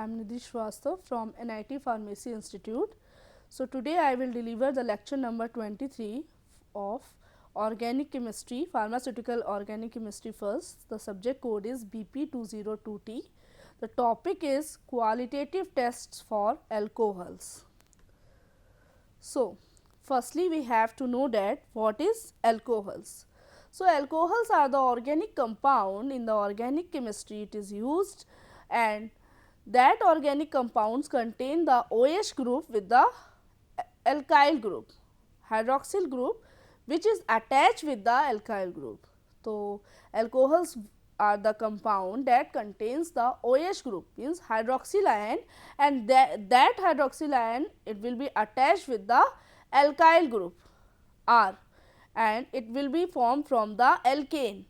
I am Nidhi Shrivastava from NIT Pharmacy Institute. So, today I will deliver the lecture number 23 of Organic Chemistry, Pharmaceutical Organic Chemistry first. The subject code is BP202T. The topic is qualitative tests for alcohols. So, firstly we have to know that what is alcohols. So, alcohols are the organic compound in the organic chemistry it is used, and that organic compounds contain the OH group with the alkyl group, hydroxyl group which is attached with the alkyl group. So, alcohols are the compound that contains the OH group, means hydroxyl ion, and that hydroxyl ion it will be attached with the alkyl group R, and it will be formed from the alkane,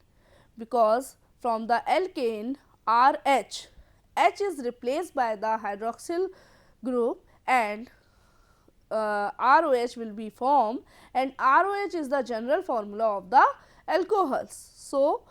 because from the alkane RH, H is replaced by the hydroxyl group and ROH will be formed, and ROH is the general formula of the alcohols. So,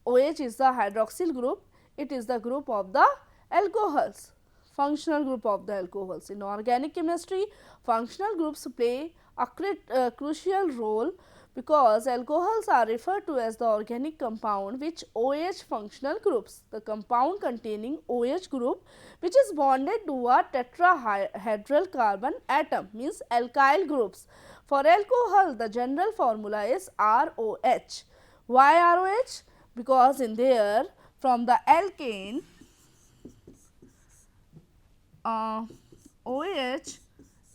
OH is the hydroxyl group, it is the group of the alcohols, functional group of the alcohols. In organic chemistry, functional groups play a crucial role, because alcohols are referred to as the organic compound which OH functional groups. The compound containing OH group which is bonded to a tetrahedral carbon atom, means alkyl groups. For alcohol, the general formula is ROH. Why ROH? Because in there from the alkane OH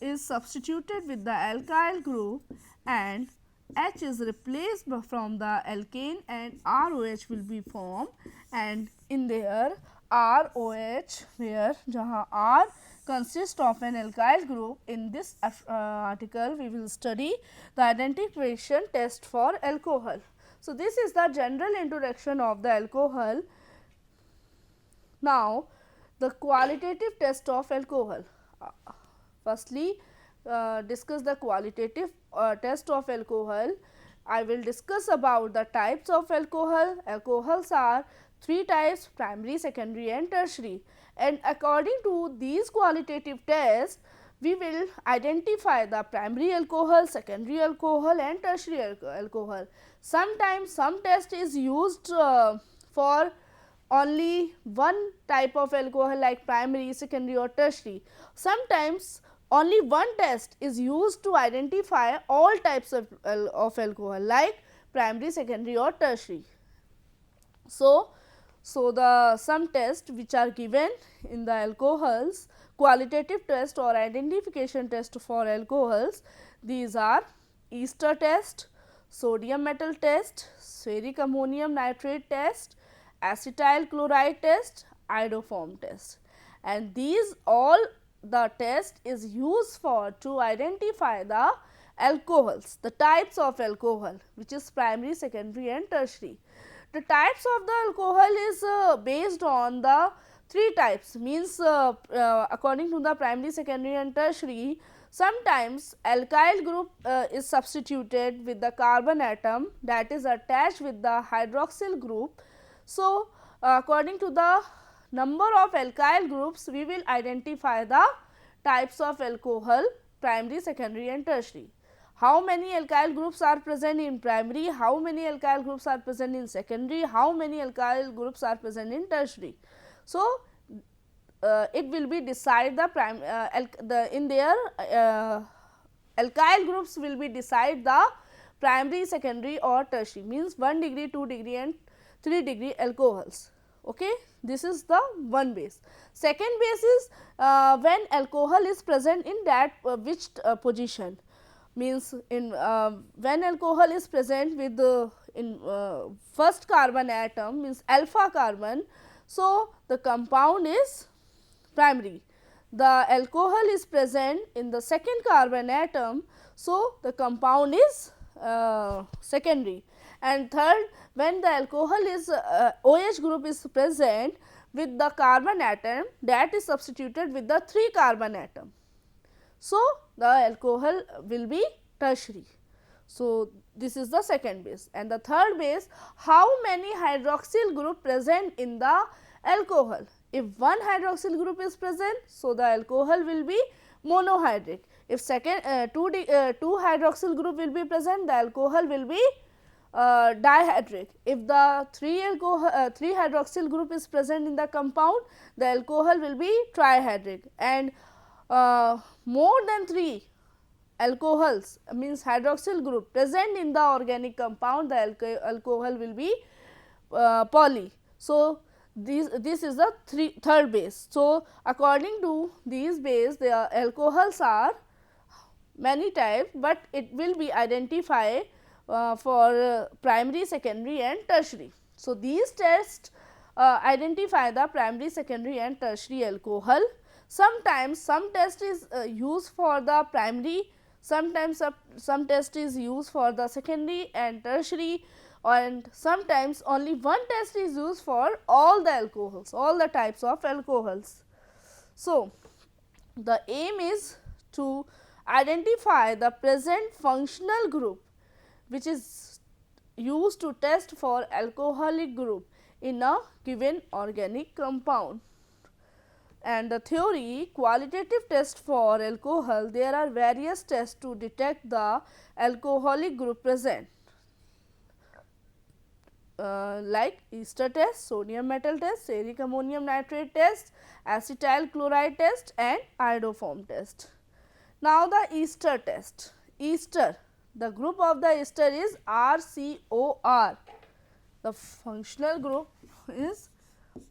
is substituted with the alkyl group and H is replaced from the alkane and ROH will be formed, and in there ROH, where jahan R consists of an alkyl group. In this article we will study the identification test for alcohol. So, this is the general introduction of the alcohol. Now, the qualitative test of alcohol. Firstly, discuss the qualitative test of alcohol. I will discuss about the types of alcohol. Alcohols are three types: primary, secondary and tertiary, and according to these qualitative tests we will identify the primary alcohol, secondary alcohol and tertiary alcohol. Sometimes some test is used for only one type of alcohol like primary, secondary or tertiary. Sometimes only one test is used to identify all types of alcohol like primary, secondary or tertiary. So, the some tests which are given in the alcohols, qualitative test or identification test for alcohols, these are ester test, sodium metal test, ferric ammonium nitrate test, acetyl chloride test, iodoform test, and these all the test is used for to identify the alcohols, the types of alcohol which is primary, secondary and tertiary. The types of the alcohol is based on the three types, means according to the primary, secondary and tertiary. Sometimes alkyl group is substituted with the carbon atom that is attached with the hydroxyl group. So, according to the number of alkyl groups we will identify the types of alcohol, primary, secondary and tertiary. How many alkyl groups are present in primary, how many alkyl groups are present in secondary, how many alkyl groups are present in tertiary. So, it will be decide the in their alkyl groups will be decide the primary, secondary or tertiary, means 1 degree, 2 degree and 3 degree alcohols. Okay. This is the one base. Second base is when alcohol is present in that which position, means in when alcohol is present with the in first carbon atom, means alpha carbon. So, the compound is primary. The alcohol is present in the second carbon atom. So, the compound is secondary, and third, when the alcohol is OH group is present with the carbon atom, that is substituted with the 3 carbon atom. So, the alcohol will be tertiary. So, this is the second base, and the third base, how many hydroxyl group present in the alcohol. If one hydroxyl group is present, so the alcohol will be monohydric. If two hydroxyl group will be present, the alcohol will be dihydric. If the three hydroxyl group is present in the compound, the alcohol will be trihydric, and more than 3 alcohols means hydroxyl group present in the organic compound, the alcohol will be poly. So, this is the third base. So, according to these base, the alcohols are many types, but it will be identified for primary, secondary and tertiary. So, these tests identify the primary, secondary and tertiary alcohol. Sometimes some test is used for the primary, sometimes some test is used for the secondary and tertiary, and sometimes only one test is used for all the alcohols, all the types of alcohols. So, the aim is to identify the present functional group which is used to test for alcoholic group in a given organic compound. And the theory, qualitative test for alcohol, there are various tests to detect the alcoholic group present, like ester test, sodium metal test, steric ammonium nitrate test, acetyl chloride test and iodoform test. Now, the ester test. Ester, the group of the ester is RCOR. The functional group is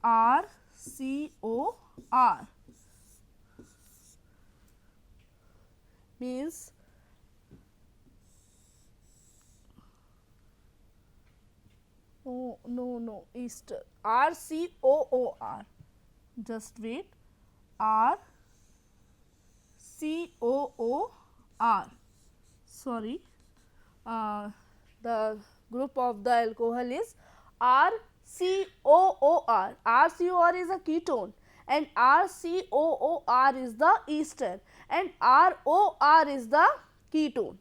RCOR, means no ester, RCOOR, just wait, RCOOR, sorry, the group of the alcohol is RCOOR. RCOR is a ketone and RCOOR is the ester and ROR is the ketone,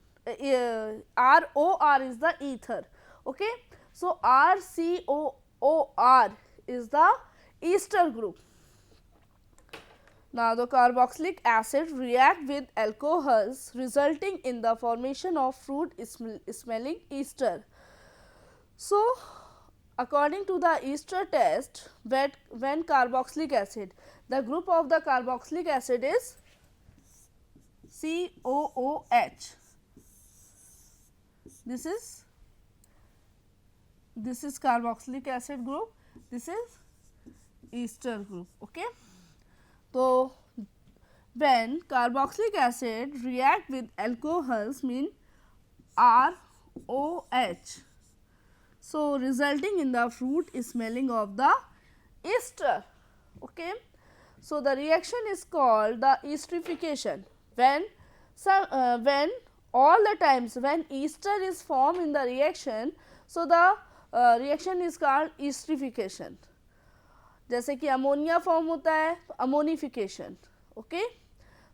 ROR is the ether. Okay. So, RCOOR is the ester group. Now, the carboxylic acid react with alcohols resulting in the formation of fruit smelling ester. So, according to the ester test, when carboxylic acid, the group of the carboxylic acid is COOH. This is carboxylic acid group, this is ester group. Okay. So, when carboxylic acid react with alcohols mean ROH, so resulting in the fruit smelling of the ester. Okay. So, the reaction is called the esterification. When all the times when ester is formed in the reaction, so the reaction is called esterification. जैसे कि ammonia form होता है, ammonification. Okay.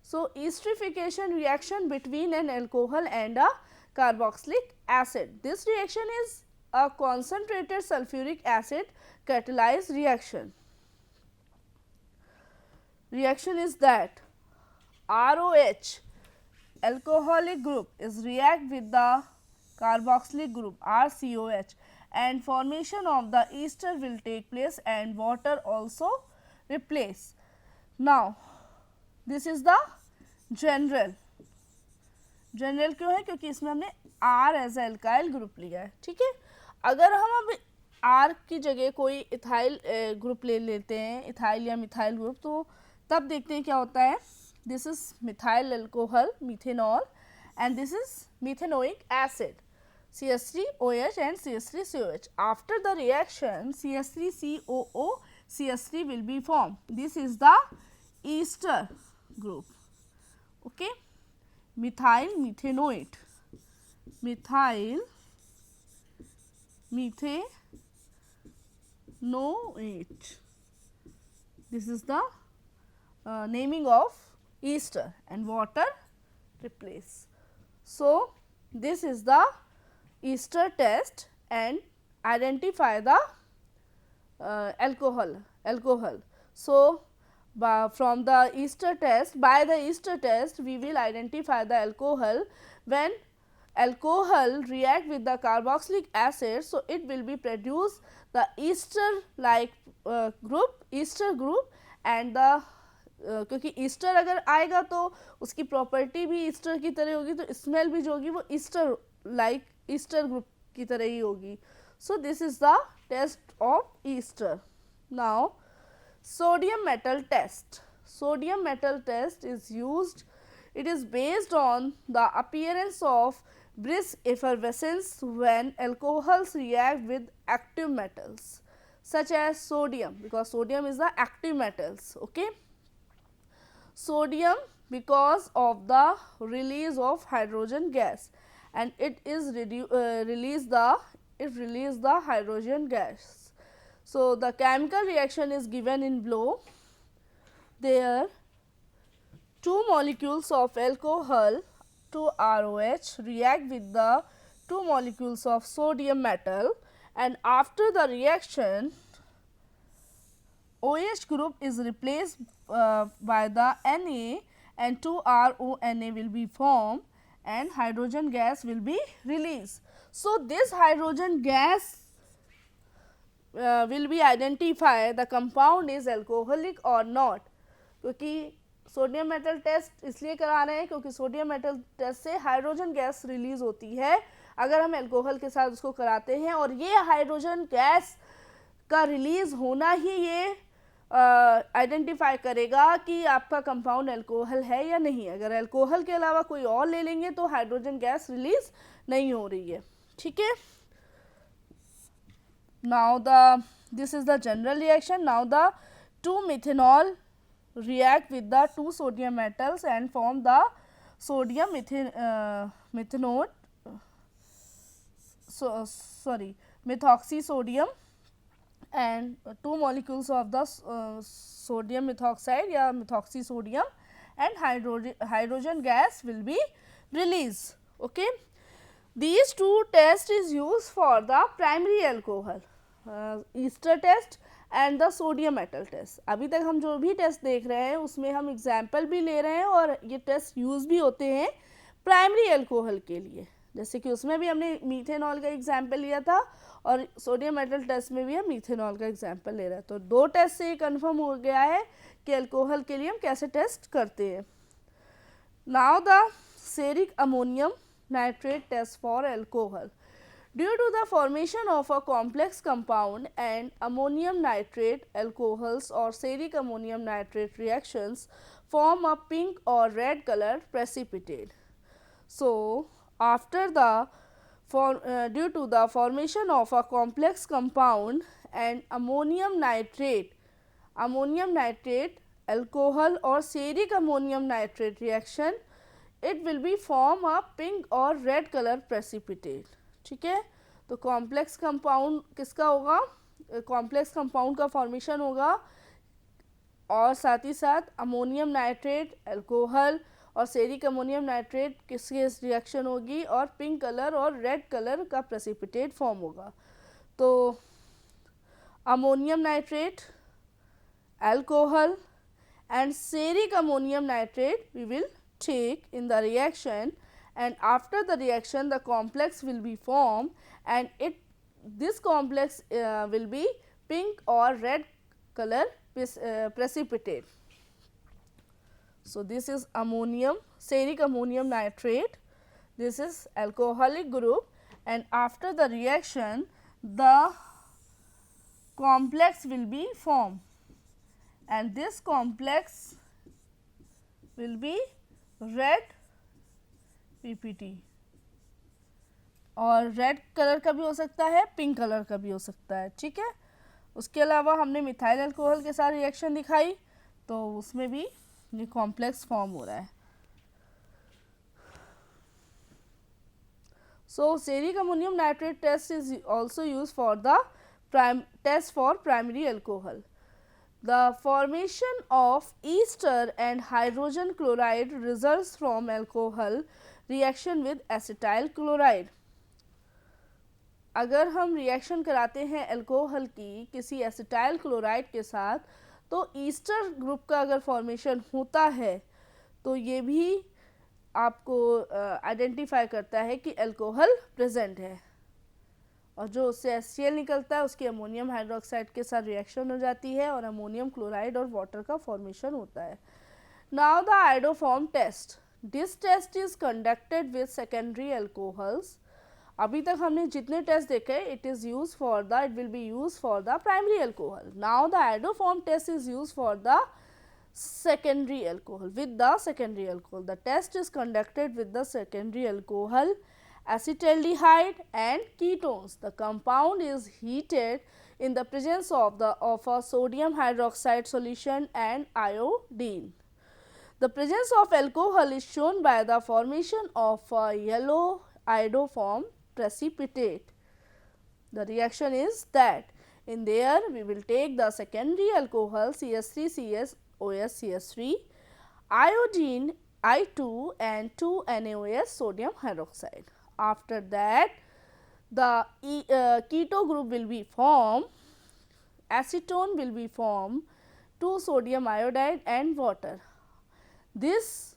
So esterification reaction between an alcohol and a carboxylic acid. This reaction is a concentrated sulfuric acid catalyzed reaction. Reaction is that ROH, alcoholic group, is react with the carboxylic group RCOH, and formation of the ester will take place and water also replace. Now, this is the general. General क्यों है? क्योंकि इसमें हमने R as alkyl group लिया है. ठीक है. अगर हम अब R की जगह कोई इथाइल ग्रुप ले लेते हैं, इथाइल या मिथाइल ग्रुप, तो तब देखते हैं क्या होता है. This is methyl alcohol, methanol, and this is methanoic acid, CH3OH and CH3COH. After the reaction, CH3COO, CH3 will be formed. This is the ester group. Okay. Methyl methanoate, methyl methanoate. This is the naming of ester, and water replace. So, this is the ester test and identify the alcohol. So from the Easter test, by the Easter test we will identify the alcohol. When alcohol react with the carboxylic acid, so it will be produce the ester like group and the क्योंकि Easter अगर आएगा तो उसकी property भी Easter की तरह होगी, तो स्मेल भी जो होगी वो ईस्टर लाइक ईस्टर ग्रुप की तरह ही होगी. So this is the test of ester. Now sodium metal test. Sodium metal test is used. It is based on the appearance of brisk effervescence when alcohols react with active metals such as sodium, because sodium is the active metals. Okay, sodium because of the release of hydrogen gas, and it is release the hydrogen gas. So the chemical reaction is given in below. There two molecules of alcohol, 2ROH, react with the two molecules of sodium metal, and after the reaction OH group is replaced by the Na, and 2RONA will be formed and hydrogen gas will be released. So this hydrogen gas will be identify the compound is alcoholic or not. क्योंकि sodium metal test इसलिए करा रहे हैं क्योंकि sodium metal test से hydrogen gas release होती है अगर हम अल्कोहल के साथ उसको कराते हैं, और ये हाइड्रोजन गैस का रिलीज होना ही ये आइडेंटिफाई करेगा कि आपका कंपाउंड अल्कोहल है या नहीं. अगर अल्कोहल के अलावा कोई और ले लेंगे तो हाइड्रोजन गैस रिलीज नहीं हो रही है. ठीक है. Now this is the general reaction. Now the two methanol react with the two sodium metals and form the sodium methanol methoxy sodium, and two molecules of the sodium methoxide या methoxy sodium, and hydrogen gas will be released. Okay, these two tests is used for the primary alcohol, ester test and the sodium metal test. अभी तक हम जो भी test देख रहे हैं उसमें हम एग्जाम्पल भी ले रहे हैं और ये टेस्ट यूज़ भी होते हैं प्राइमरी अल्कोहल के लिए. जैसे कि उसमें भी हमने मीथेनॉल का एग्जाम्पल लिया था और सोडियम मेटल टेस्ट में भी हम मीथेनॉल का एग्जाम्पल ले रहे हैं. तो दो टेस्ट से ये कन्फर्म हो गया है कि अल्कोहल के लिए हम कैसे टेस्ट करते हैं. Now the ceric ammonium nitrate test for alcohol. Due to the formation of a complex compound and ammonium nitrate, alcohols or seric ammonium nitrate reactions form a pink or red color precipitate. So, after the due to the formation of a complex compound and ammonium nitrate, alcohol or seric ammonium nitrate reaction, it will be form a pink or red color precipitate. ठीक है. तो complex compound किसका होगा, complex compound का formation होगा और साथ ही साथ अमोनियम नाइट्रेट अल्कोहल और सेरिक अमोनियम नाइट्रेट किसकी रिएक्शन होगी और पिंक कलर और रेड कलर का प्रेसिपिटेट फॉर्म होगा. तो ammonium nitrate, alcohol and ceric ammonium nitrate we will take in the reaction, and after the reaction the complex will be formed and this complex will be pink or red color precipitate. So this is seric ammonium nitrate, this is alcoholic group, and after the reaction the complex will be formed and this complex will be red PPT, और red colour का भी हो सकता है, pink colour का भी हो सकता है. ठीक है. उसके अलावा हमने मिथाइल अल्कोहल के साथ रिएक्शन दिखाई तो उसमें भी ये कॉम्प्लेक्स फॉर्म हो रहा है. So ceric ammonium nitrate test is also use for the test for primary alcohol. The formation of ester and hydrogen chloride results from alcohol reaction with acetyl chloride. अगर हम रिएक्शन कराते हैं alcohol की किसी acetyl chloride के साथ तो Easter group का अगर फॉर्मेशन होता है तो ये भी आपको आइडेंटिफाई करता है कि अल्कोहल प्रेजेंट है, और जो उससे HCl निकलता है उसकी अमोनियम हाइड्रोक्साइड के साथ रिएक्शन हो जाती है और अमोनियम क्लोराइड और वाटर का फॉर्मेशन होता है। Now the iodoform test, this test is conducted with secondary alcohols. अभी तक हमने जितने टेस्ट देखे it will be use for the primary alcohol. Now the iodoform test is use for the secondary alcohol, with the secondary alcohol. The test is conducted with the secondary alcohol, acetaldehyde and ketones. The compound is heated in the presence of a sodium hydroxide solution and iodine. The presence of alcohol is shown by the formation of a yellow iodoform precipitate. The reaction is that in there we will take the secondary alcohol CH3CS OS CH3, iodine I2 and 2 NaOH sodium hydroxide. After that the keto group will be formed, acetone will be formed, 2 sodium iodide and water. This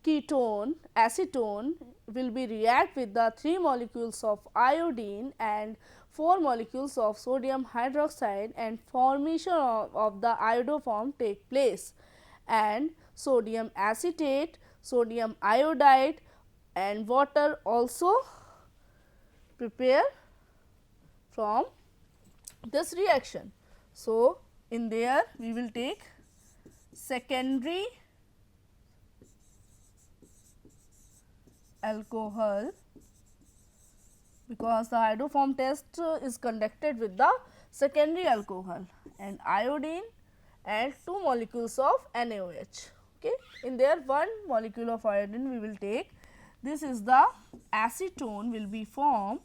ketone acetone will be react with the 3 molecules of iodine and 4 molecules of sodium hydroxide and formation of the iodoform take place, and sodium acetate, sodium iodide and water also prepare from this reaction. So, in there we will take secondary alcohol, because the iodoform test is conducted with the secondary alcohol and iodine and 2 molecules of NaOH. Okay. In there 1 molecule of iodine we will take, this is the acetone will be formed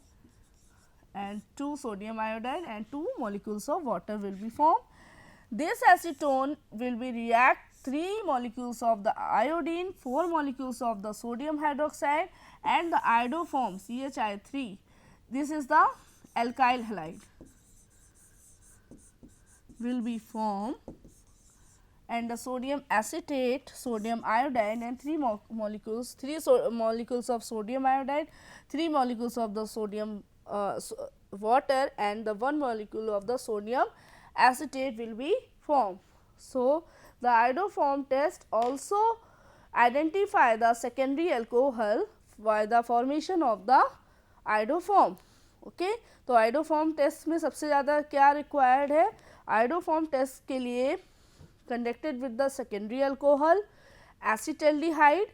and 2 sodium iodide and 2 molecules of water will be formed. This acetone will be react 3 molecules of the iodine, 4 molecules of the sodium hydroxide and the iodoform CHI3. This is the alkyl halide will be formed, and the sodium acetate, sodium iodide and 3 molecules, 3 molecules of sodium iodide, 3 molecules of the sodium water and the 1 molecule of the sodium acetate will be formed. So, the iodoform test also identify the secondary alcohol by the formation of the iodoform. Okay. तो iodoform test में सबसे ज़्यादा क्या required है? iodoform test के लिए conducted with the secondary alcohol, acetaldehyde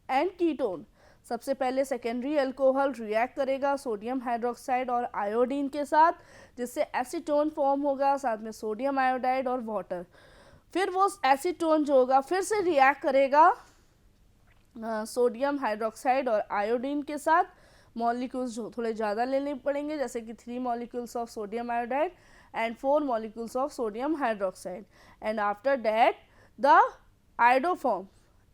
and ketone. सबसे पहले सेकेंडरी अल्कोहल रिएक्ट करेगा सोडियम हाइड्रोक्साइड और आयोडीन के साथ, जिससे एसीटोन फॉर्म होगा, साथ में सोडियम आयोडाइड और वाटर। फिर वो एसीटोन जो होगा फिर से रिएक्ट करेगा सोडियम हाइड्रोक्साइड और आयोडीन के साथ। मॉलिक्यूल्स जो थोड़े ज़्यादा लेने पड़ेंगे, जैसे कि 3 molecules of sodium iodide and 4 molecules of sodium hydroxide, and after that the iodoform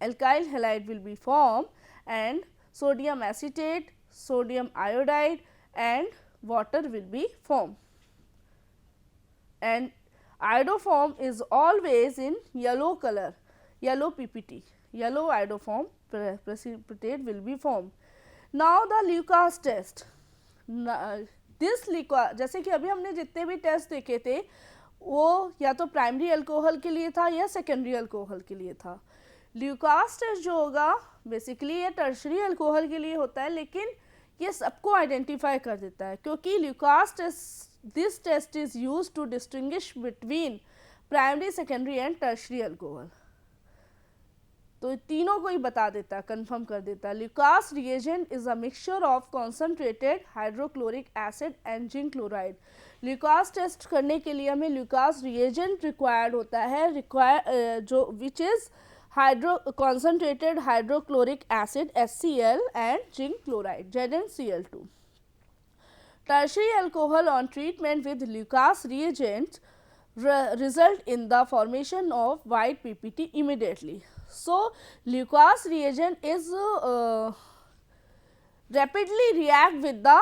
alkyl halide will be formed and sodium acetate, sodium iodide and water will be formed. And iodoform is always in yellow color, yellow PPT, yellow iodoform precipitate will be formed. Now the Lucas test. This liquid, जैसे कि अभी हमने जितने भी test देखे थे वो या तो प्राइमरी अल्कोहल के लिए था या सेकेंडरी अल्कोहल के लिए था। ल्यूकास टेस्ट जो होगा बेसिकली ये टर्शरी अल्कोहल के लिए होता है, लेकिन ये सबको आइडेंटिफाई कर देता है, क्योंकि Lucas test, this test is used to distinguish between primary, secondary and tertiary alcohol. तो तीनों को ही बता देता है, कंफर्म कर देता है। Lucas reagent is a mixture of concentrated hydrochloric acid and zinc chloride. Lucas test करने के लिए हमें ल्यूकास रिएजेंट रिक्वायर्ड होता है, जो which is concentrated hydrochloric acid HCl and zinc chloride ZnCl2. Tertiary alcohol on treatment with Lucas reagents result in the formation of white PPT immediately. So, Lucas reagent is rapidly react with the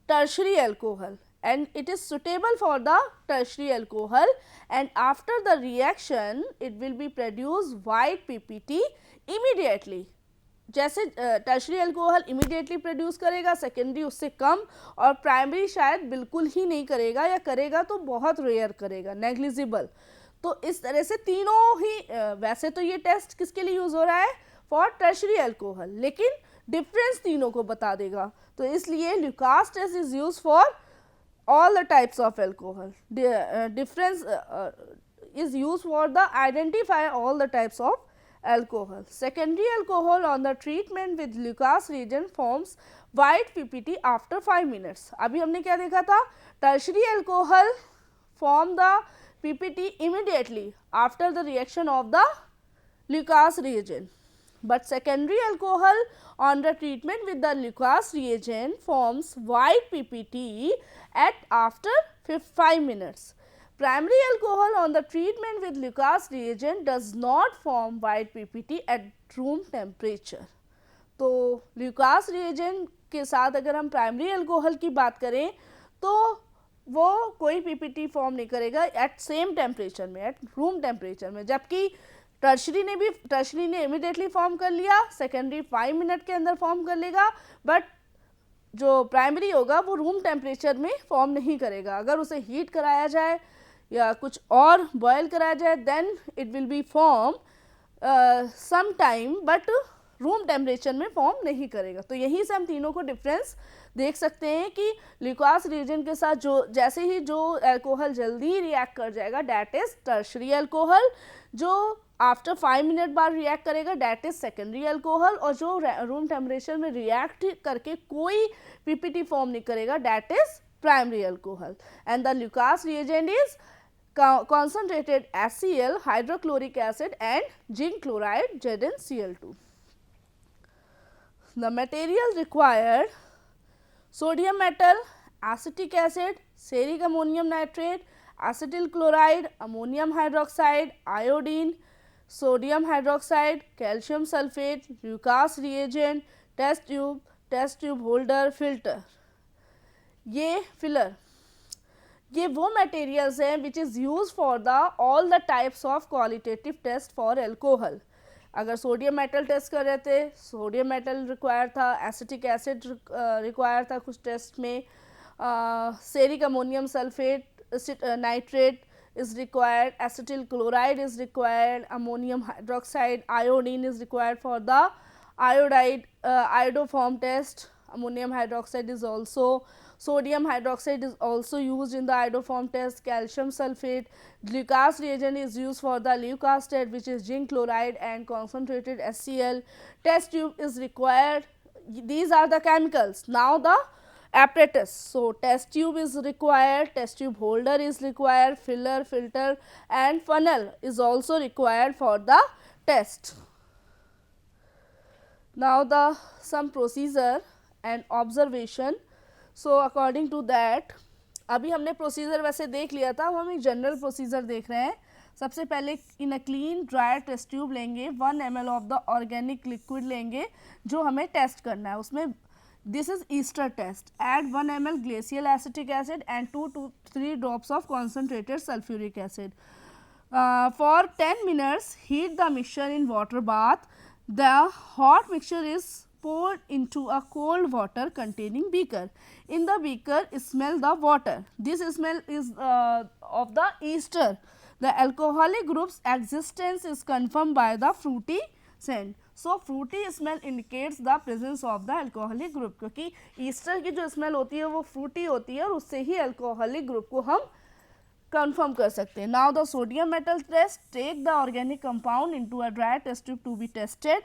tertiary alcohol and it is suitable for the tertiary alcohol, and after the reaction it will be produce white PPT immediately. जैसे tertiary alcohol immediately produce करेगा, secondary उससे कम, और primary शायद बिल्कुल ही नहीं करेगा, या करेगा तो बहुत रेयर करेगा, नेग्लिजिबल. तो इस तरह से तीनों ही वैसे तो ये टेस्ट किसके लिए यूज हो रहा है, फॉर टर्शरी अल्कोहल, लेकिन डिफरेंस तीनों को बता देगा. तो इसलिए Lucas test is use for all the types of alcohol. Difference is used for the identify all the types of alcohol. Secondary alcohol on the treatment with Lucas reagent forms white PPT after 5 minutes. अभी हमने क्या देखा था, tertiary alcohol form the PPT immediately after the reaction of the Lucas reagent, but secondary alcohol on the treatment with the Lucas reagent forms white PPT at after 5 minutes. Primary alcohol on the treatment with Lucas reagent does not form white PPT at room temperature. तो Lucas reagent के साथ अगर हम primary alcohol की बात करें तो वो कोई PPT फॉर्म नहीं करेगा एट सेम टेम्परेचर में, एट रूम टेम्परेचर में, जबकि टर्शरी ने इमीडिएटली फॉर्म कर लिया, सेकेंडरी 5 मिनट के अंदर फॉर्म कर लेगा, बट जो प्राइमरी होगा वो रूम टेम्परेचर में फॉर्म नहीं करेगा. अगर उसे हीट कराया जाए या कुछ और बॉयल कराया जाए then it will be form some time, but room temperature में फॉर्म नहीं करेगा. तो यहीं से हम तीनों को डिफरेंस देख सकते हैं कि ल्यूकास रिएजेंट के साथ जो जैसे ही जो अल्कोहल जल्दी रिएक्ट कर जाएगा दैट इज टर्शरी अल्कोहल, जो आफ्टर 5 मिनट बाद रिएक्ट करेगा दैट इज सेकेंडरी अल्कोहल, और जो रूम टेम्परेचर में रिएक्ट करके कोई पीपीटी फॉर्म नहीं करेगा that is primary alcohol. And the Lucas reagent is concentrated HCl, hydrochloric acid and zinc chloride ZnCl2. The materials required: sodium metal, acetic acid, ceric ammonium nitrate, acetyl chloride, ammonium hydroxide, iodine, sodium hydroxide, calcium sulfate, Lucas reagent, test tube holder, filter. ये filler, ये वो materials हैं which is use for the all the types of qualitative test for alcohol. अगर sodium metal test कर रहे थे, sodium metal require था, acetic acid require था कुछ टेस्ट में, ceric ammonium sulphate nitrate is required, acetyl chloride is required, ammonium hydroxide, iodine is required for the iodoform test. Ammonium hydroxide is also, sodium hydroxide is also used in the iodoform test. Calcium sulfate, Lucas reagent is used for the Lucas test, which is zinc chloride and concentrated HCl. Test tube is required. These are the chemicals. Now the apparatus. So test tube is required, test tube holder is required, filler, filter and funnel is also required for the test. Now the some procedure and observation. So according to that, अभी हमने procedure वैसे देख लिया था, अब हम एक general procedure देख रहे हैं. सबसे पहले in a clean dry test tube लेंगे, 1 ml of the organic liquid लेंगे जो हमें टेस्ट करना है. उसमें this is Easter test. Add 1 ml glacial acetic acid and 2 to 3 drops of concentrated sulfuric acid. For 10 minutes, heat the mixture in water bath. The hot mixture is poured into a cold water containing beaker. In the beaker, smell the water. This smell is of the Easter. The alcoholic group's existence is confirmed by the fruity scent. So fruity smell indicates the presence of the alcoholic group, क्योंकि Easter की जो smell होती है वो Frooti होती है और उससे ही अल्कोहलिक ग्रुप को हम कंफर्म कर सकते हैं. Now the sodium metal test, take the organic compound into a dry test tube to be tested.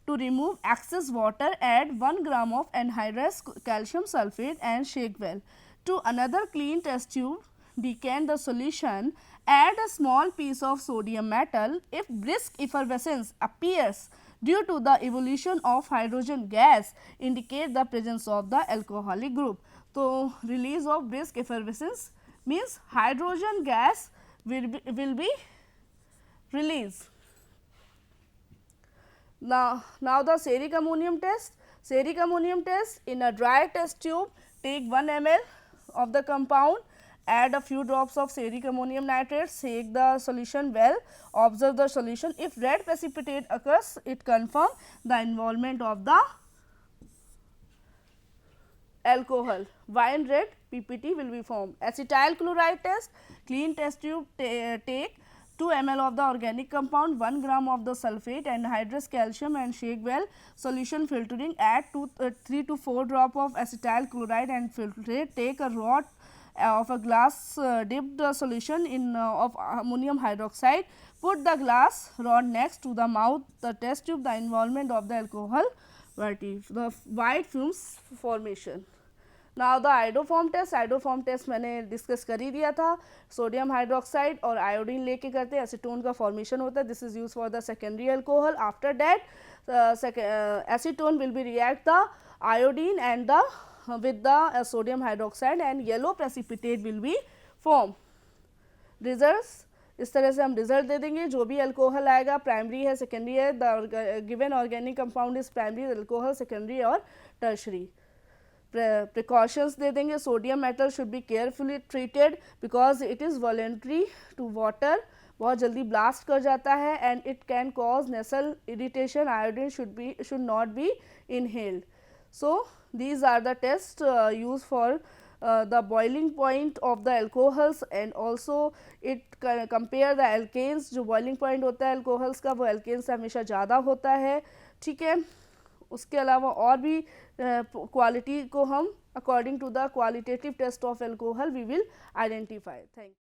To remove excess water, add 1 gram of anhydrous calcium sulfate and shake well. To another clean test tube, decant the solution, add a small piece of sodium metal. If brisk effervescence appears due to the evolution of hydrogen gas, indicate the presence of the alcoholic group. So release of brisk effervescence means hydrogen gas will be released. Now the ceric ammonium test. Ceric ammonium test, in a dry test tube, take 1 ml of the compound, add a few drops of ceric ammonium nitrate, shake the solution well, observe the solution. If red precipitate occurs, it confirms the involvement of the alcohol. Wine red PPT will be formed. Acetyl chloride test, clean test tube, take 2 ml of the organic compound, 1 gram of the sulphate and anhydrous calcium and shake well. Solution filtering, add 3 to 4 drop of acetyl chloride and filtrate. Take a rod of a glass dipped solution in of ammonium hydroxide. Put the glass rod next to the mouth, the test tube, the involvement of the alcohol, the white fumes formation. Now the iodoform test मैंने discuss कर ही दिया था. Sodium hydroxide और iodine लेके करते हैं, acetone का फॉर्मेशन होता है. This is use for the secondary alcohol. After that acetone will be react the iodine and the with the sodium hydroxide and yellow precipitate will be form. Results इस तरह से हम रिजल्ट दे देंगे. जो भी अल्कोहल आएगा, प्राइमरी है, secondary है, the given organic compound is primary alcohol, secondary और टर्शरी. प्रिकॉशंस दे देंगे. Sodium metal should be carefully treated because it is voluntary to water, बहुत जल्दी ब्लास्ट कर जाता है and it can cause nasal irritation. Iodine should not be inhaled. So these are the tests used for the boiling point of the alcohols and also it compare the alkanes. जो boiling point होता है alcohols का वो alkanes से हमेशा ज़्यादा होता है. ठीक है, उसके अलावा और भी क्वालिटी को हम according to the qualitative test of alcohol we will identify. Thank you.